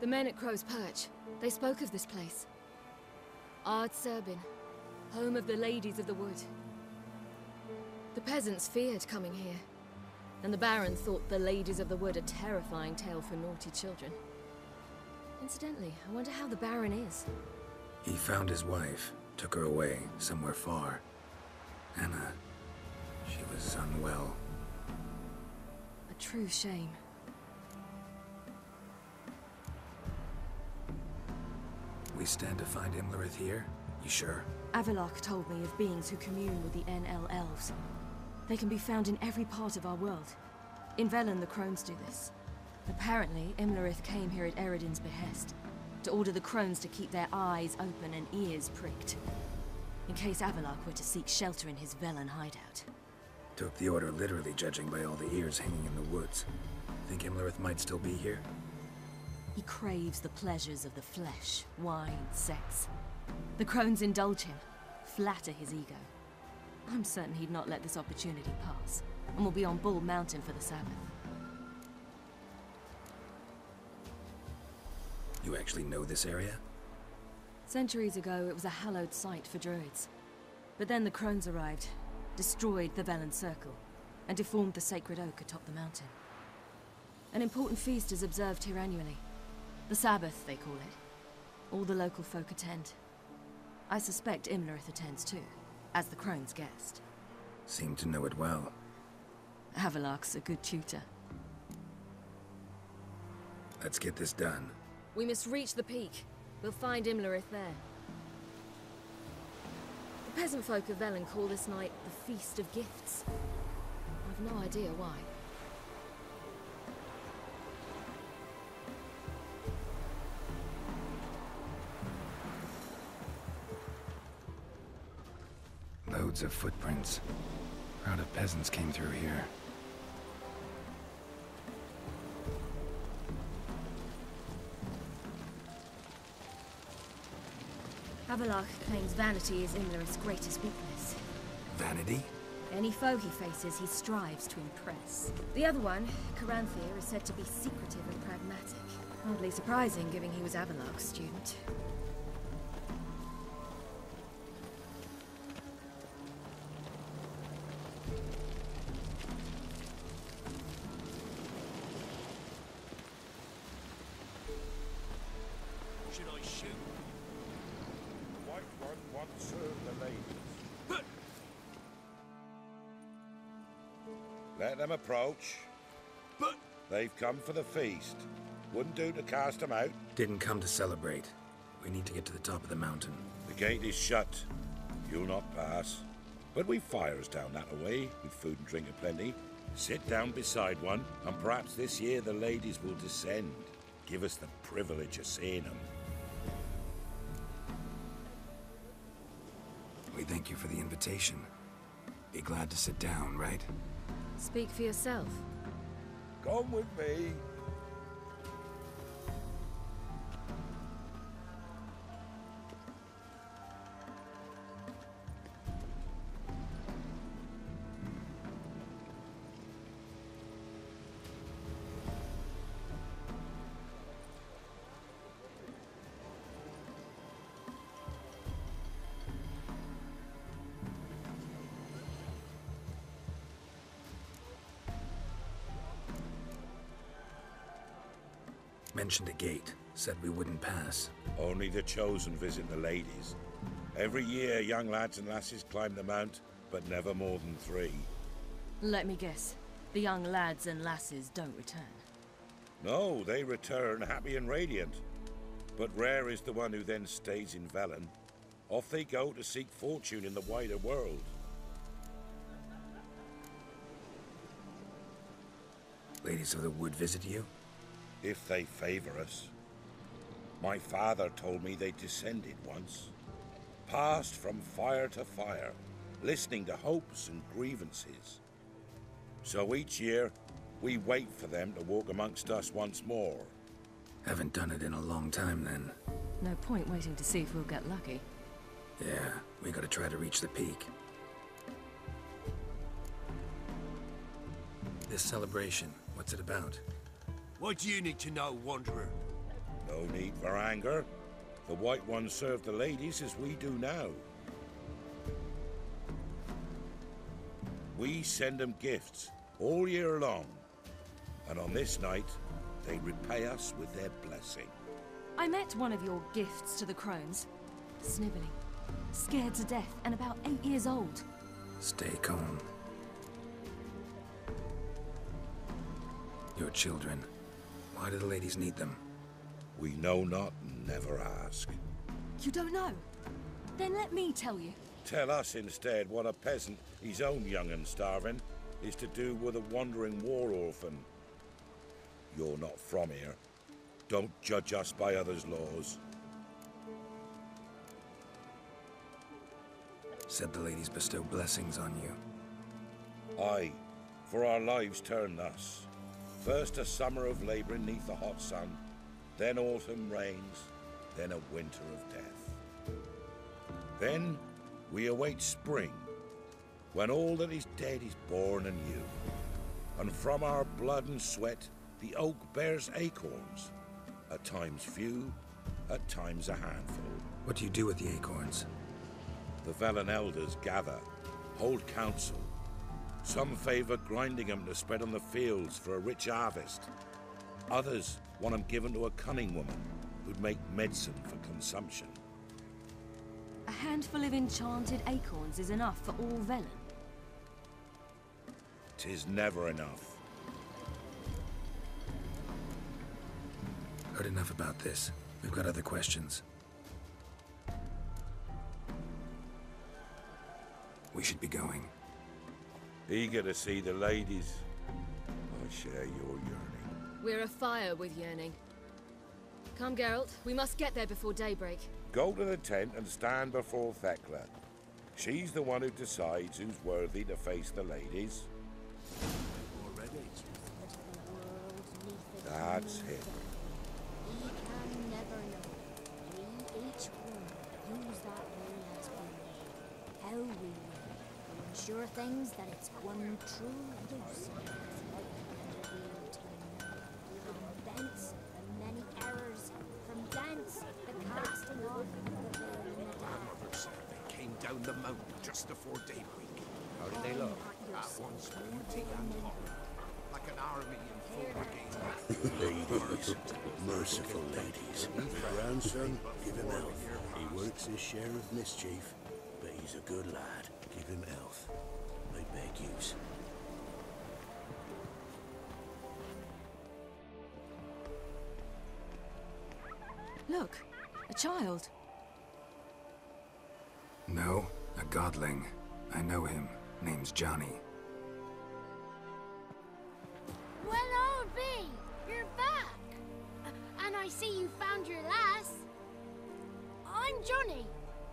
The men at Crow's Perch, they spoke of this place. Ard Serbin, home of the Ladies of the Wood. The peasants feared coming here, and the Baron thought the Ladies of the Wood a terrifying tale for naughty children. Incidentally, I wonder how the Baron is. He found his wife, took her away, somewhere far. Anna, she was unwell. A true shame. We stand to find Imlerith here? You sure? Avallac'h told me of beings who commune with the NL elves. They can be found in every part of our world. In Velen, the Crones do this. Apparently, Imlerith came here at Eredin's behest, to order the Crones to keep their eyes open and ears pricked, in case Avallac'h were to seek shelter in his Velen hideout. Took the order literally, judging by all the ears hanging in the woods. Think Imlerith might still be here? He craves the pleasures of the flesh, wine, sex. The Crones indulge him, flatter his ego. I'm certain he'd not let this opportunity pass, and will be on Bull Mountain for the Sabbath. You actually know this area? Centuries ago, it was a hallowed site for druids. But then the Crones arrived, destroyed the Velen Circle, and deformed the sacred oak atop the mountain. An important feast is observed here annually. The Sabbath, they call it. All the local folk attend. I suspect Imlerith attends too, as the Crone's guest. Seem to know it well. Avallac'h's a good tutor. Let's get this done. We must reach the peak. We'll find Imlerith there. The peasant folk of Velen call this night the Feast of Gifts. I've no idea why. Loads of footprints. Crowd of peasants came through here. Avallac'h claims vanity is Imlerith's greatest weakness. Vanity? Any foe he faces, he strives to impress. The other one, Caranthir, is said to be secretive and pragmatic. Hardly surprising, given he was Avallac'h's student. Should I shoot? White one wants serve the ladies. Let them approach. But They've come for the feast. Wouldn't do to cast them out. Didn't come to celebrate. We need to get to the top of the mountain. The gate is shut. You'll not pass. But we've fires down that away, with food and drink aplenty. Sit down beside one, and perhaps this year the ladies will descend. Give us the privilege of seeing them. We thank you for the invitation. Be glad to sit down, right? Speak for yourself. Come with me. Mentioned a gate. Said we wouldn't pass. Only the chosen visit the ladies. Every year, young lads and lasses climb the mount, but never more than 3. Let me guess. The young lads and lasses don't return. No, they return happy and radiant. But rare is the one who then stays in Velen. Off they go to seek fortune in the wider world. Ladies of the Wood visit you? If they favor us. My father told me they descended once. Passed from fire to fire, listening to hopes and grievances. So each year, we wait for them to walk amongst us once more. Haven't done it in a long time then. No point waiting to see if we'll get lucky. Yeah, we gotta try to reach the peak. This celebration, what's it about? what do you need to know, Wanderer? No need for anger. The White Ones serve the ladies as we do now. We send them gifts all year long. And on this night, they repay us with their blessing. I met one of your gifts to the Crones. Snivelling, scared to death, and about 8 years old. Stay calm. Your children. Why do the ladies need them? We know not and never ask. You don't know? Then let me tell you. Tell us instead what a peasant, his own young and starving, is to do with a wandering war orphan. You're not from here. Don't judge us by others' laws. Said the ladies bestow blessings on you. Aye, for our lives turn thus. First a summer of labouring neath the hot sun, then autumn rains, then a winter of death. Then we await spring, when all that is dead is born anew. And from our blood and sweat, the oak bears acorns, at times few, at times a handful. What do you do with the acorns? The Velen elders gather, hold council. Some favour grinding them to spread on the fields for a rich harvest. Others want them given to a cunning woman who'd make medicine for consumption. A handful of enchanted acorns is enough for all Velen. 'Tis never enough. Heard enough about this. We've got other questions. We should be going. Eager to see the ladies. I share your yearning. We're afire with yearning. Come, Geralt. We must get there before daybreak. Go to the tent and stand before Thekla. She's the one who decides who's worthy to face the ladies. Already? That's him. We can never know. We each one use that rule as we may. How we will. To ensure things that it's one true use. From thence, the many errors. From thence, the casting off the veil in the dark. They came down the mountain just before daybreak. How did they look? At once beauty and horror. Like an army in full brigade. Ladies, merciful ladies. Grandson, give him health. He works his share of mischief, but he's a good lad. Give him health. I beg yous. Look, a child. No, a godling. I know him. Name's Johnny. Well, I'll be. You're back. And I see you found your lass. I'm Johnny.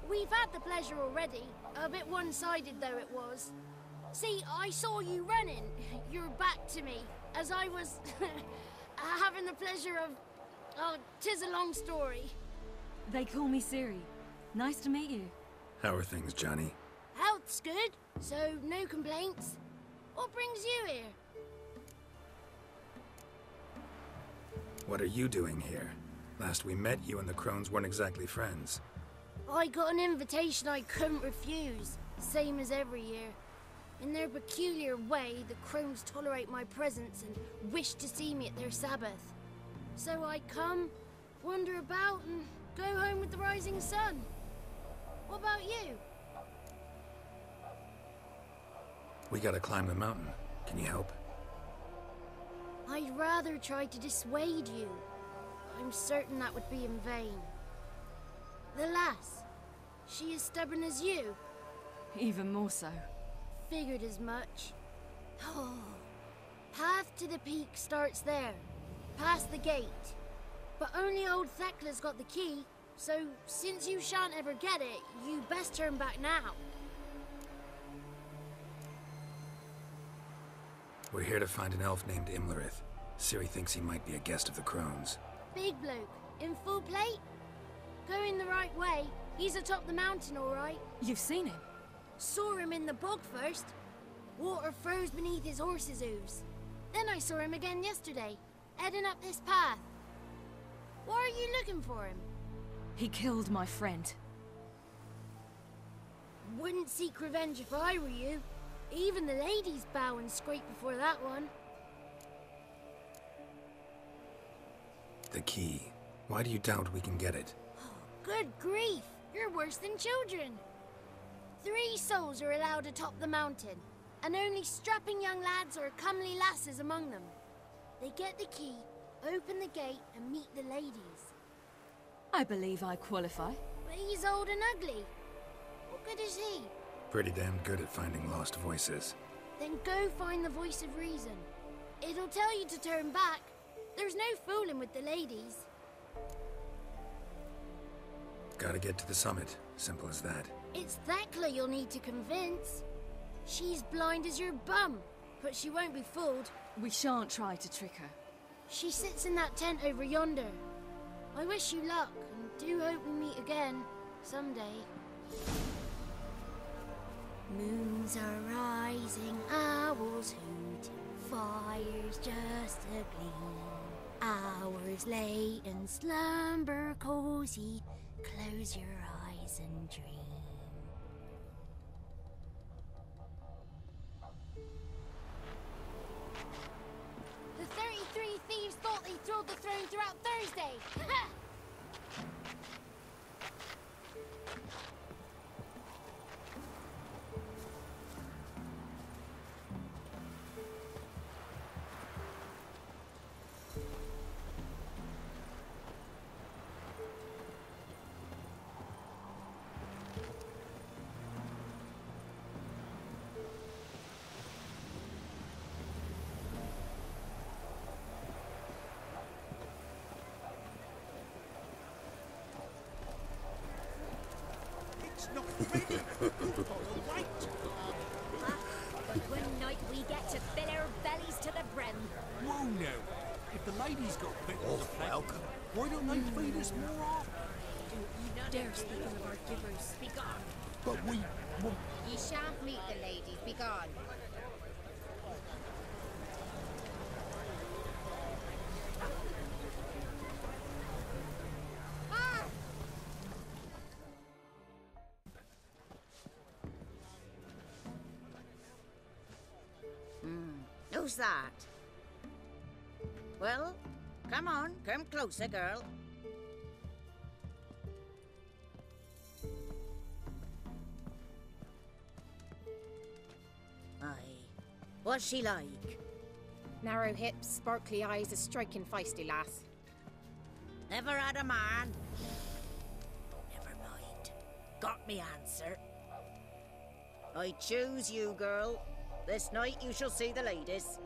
We've had the pleasure already. A bit one-sided, though it was. See, I saw you running. Your back to me, as I was having the pleasure of... Oh, 'tis a long story. They call me Ciri. Nice to meet you. How are things, Johnny? Health's good, so no complaints. What brings you here? What are you doing here? Last we met, you and the Crones weren't exactly friends. I got an invitation I couldn't refuse, same as every year. In their peculiar way, the Crones tolerate my presence and wish to see me at their sabbath. So I come, wander about, and go home with the rising sun. What about you? We gotta climb the mountain. Can you help? I'd rather try to dissuade you. I'm certain that would be in vain. The lass, she as stubborn as you? Even more so. Figured as much. Oh, path to the peak starts there, past the gate. But only old Thekla's got the key, so since you shan't ever get it, you best turn back now. We're here to find an elf named Imlerith. Ciri thinks he might be a guest of the Crones. Big bloke, in full plate? Going the right way, he's atop the mountain, all right. You've seen him? Saw him in the bog first. Water froze beneath his horse's hooves. Then I saw him again yesterday, heading up this path. Why are you looking for him? He killed my friend. Wouldn't seek revenge if I were you. Even the ladies bow and scrape before that one. The key. Why do you doubt we can get it? Good grief! You're worse than children. 3 souls are allowed atop the mountain, and only strapping young lads or comely lasses among them. They get the key, open the gate, and meet the ladies. I believe I qualify. But he's old and ugly. What good is he? Pretty damn good at finding lost voices. Then go find the voice of reason. It'll tell you to turn back. There's no fooling with the ladies. Gotta get to the summit. Simple as that. It's Thekla you'll need to convince. She's blind as your bum, but she won't be fooled. We shan't try to trick her. She sits in that tent over yonder. I wish you luck, and do hope we meet again, someday. Moons are rising, owls hooting, fires just a gleam. Hours late and slumber cozy, close your eyes and dream. The 33 thieves thought they thrilled the throne throughout Thursday. Not ready. Right. But one night we get to fill our bellies to the brim. Whoa now. If the ladies got bit of the plague, why don't they feed us more often? Do not dare speak of our givers. Be gone. But we... Well, Ye shan't meet the ladies. Be gone. Who's that? Well, come on, come closer, girl. Aye. What's she like? Narrow hips, sparkly eyes, a striking feisty lass. Never had a man? Never mind. Got me answer. I choose you, girl. This night you shall see the ladies.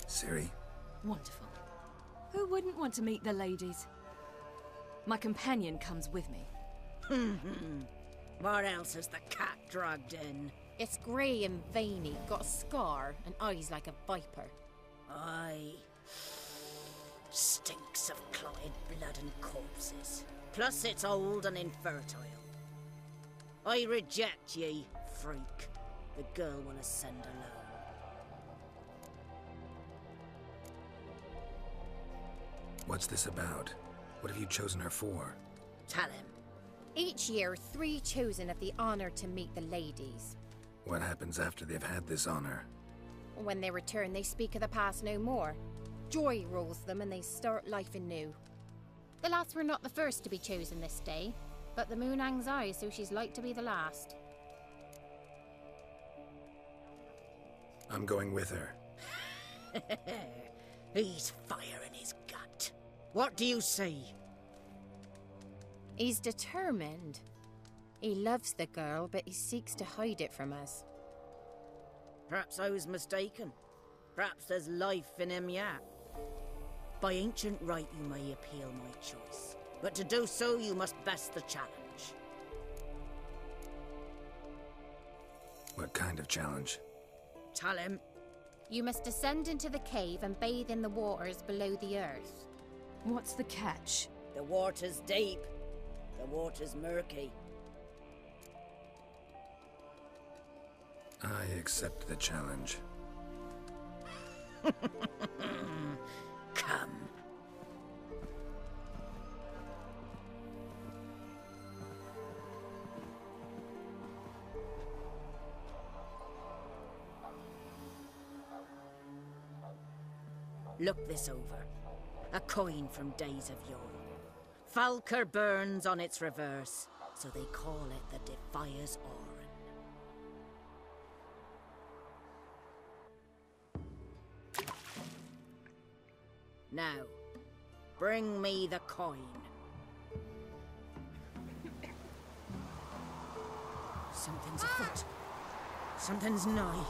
Ciri? Wonderful. Who wouldn't want to meet the ladies? My companion comes with me. What else has the cat dragged in? It's grey and veiny, got a scar, and eyes like a viper. Aye. Stinks of clotted blood and corpses. Plus it's old and infertile. I reject ye, freak. The girl will ascend alone. What's this about? What have you chosen her for? Tell him. Each year, 3 chosen have the honour to meet the ladies. What happens after they've had this honor? When they return, they speak of the past no more. Joy rules them and they start life anew. The lass were not the first to be chosen this day, but the moon hangs high, so she's like to be the last. I'm going with her. He's fire in his gut. What do you say? He's determined. He loves the girl, but he seeks to hide it from us. Perhaps I was mistaken. Perhaps there's life in him yet. By ancient right you may appeal my choice, but to do so you must best the challenge. What kind of challenge? Tell him. You must descend into the cave and bathe in the waters below the earth. What's the catch? The water's deep. The water's murky. I accept the challenge. Come. Look this over. A coin from days of yore. Falker burns on its reverse, so they call it the Defier's Oran. Now, bring me the coin. Something's afoot. Something's nigh.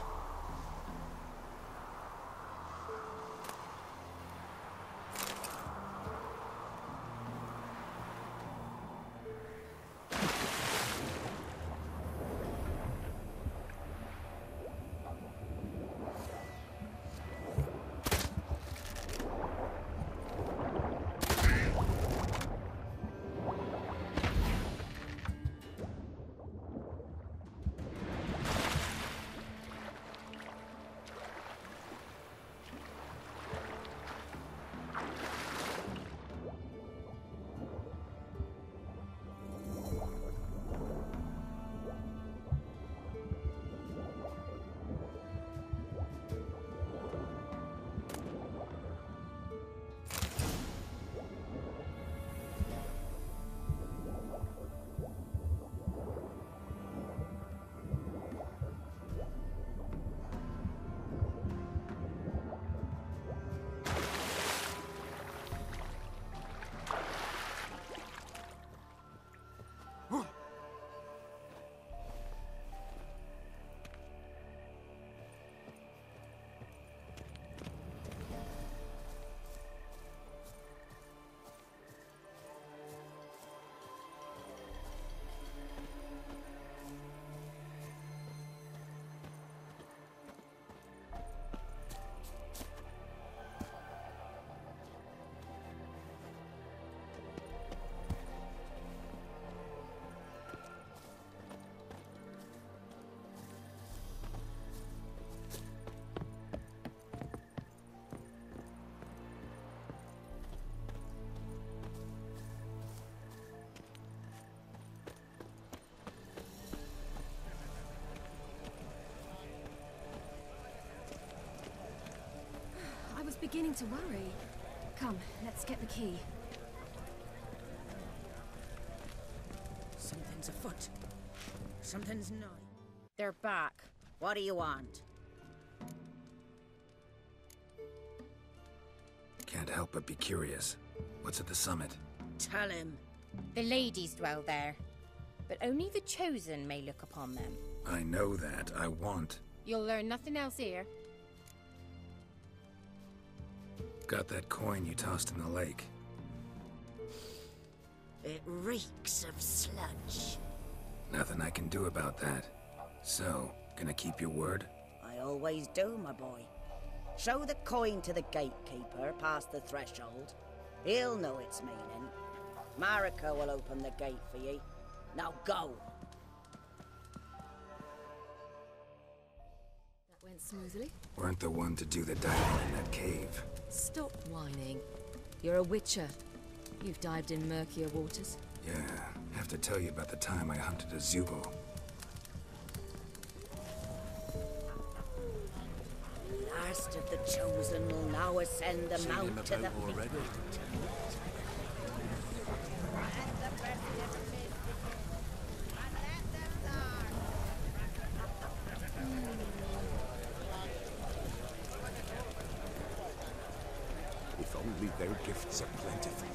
I was beginning to worry. Come, let's get the key. Something's afoot. Something's nigh. They're back. What do you want? Can't help but be curious. What's at the summit? Tell him. The ladies dwell there, but only the chosen may look upon them. I know that. I want. You'll learn nothing else here. Got that coin you tossed in the lake. It reeks of sludge. Nothing I can do about that. So, gonna keep your word? I always do, my boy. Show the coin to the gatekeeper past the threshold. He'll know its meaning. Marika will open the gate for ye. Now go. That went smoothly. Weren't the one to do the diving in that cave. Stop whining. You're a witcher. You've dived in murkier waters. Yeah, have to tell you about the time I hunted a Zugo. Last of the chosen will now ascend the mount to the already? If only their gifts are plentiful.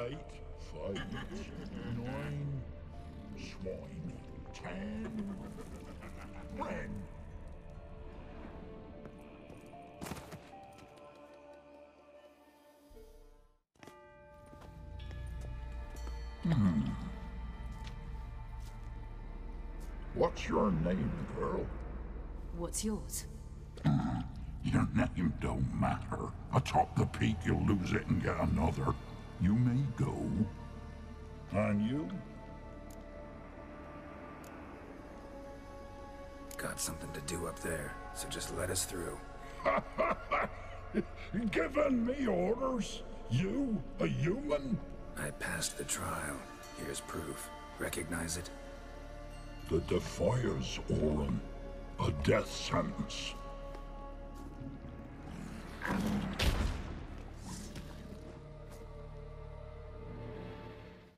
8, 5, 9, swine, 10, ren. What's your name, girl? What's yours? Your name don't matter. Atop the peak, you'll lose it and get another. You may go. And you? Got something to do up there, so just let us through. Giving me orders? You, a human? I passed the trial. Here's proof. Recognize it? The Defiers, Orin. A death sentence.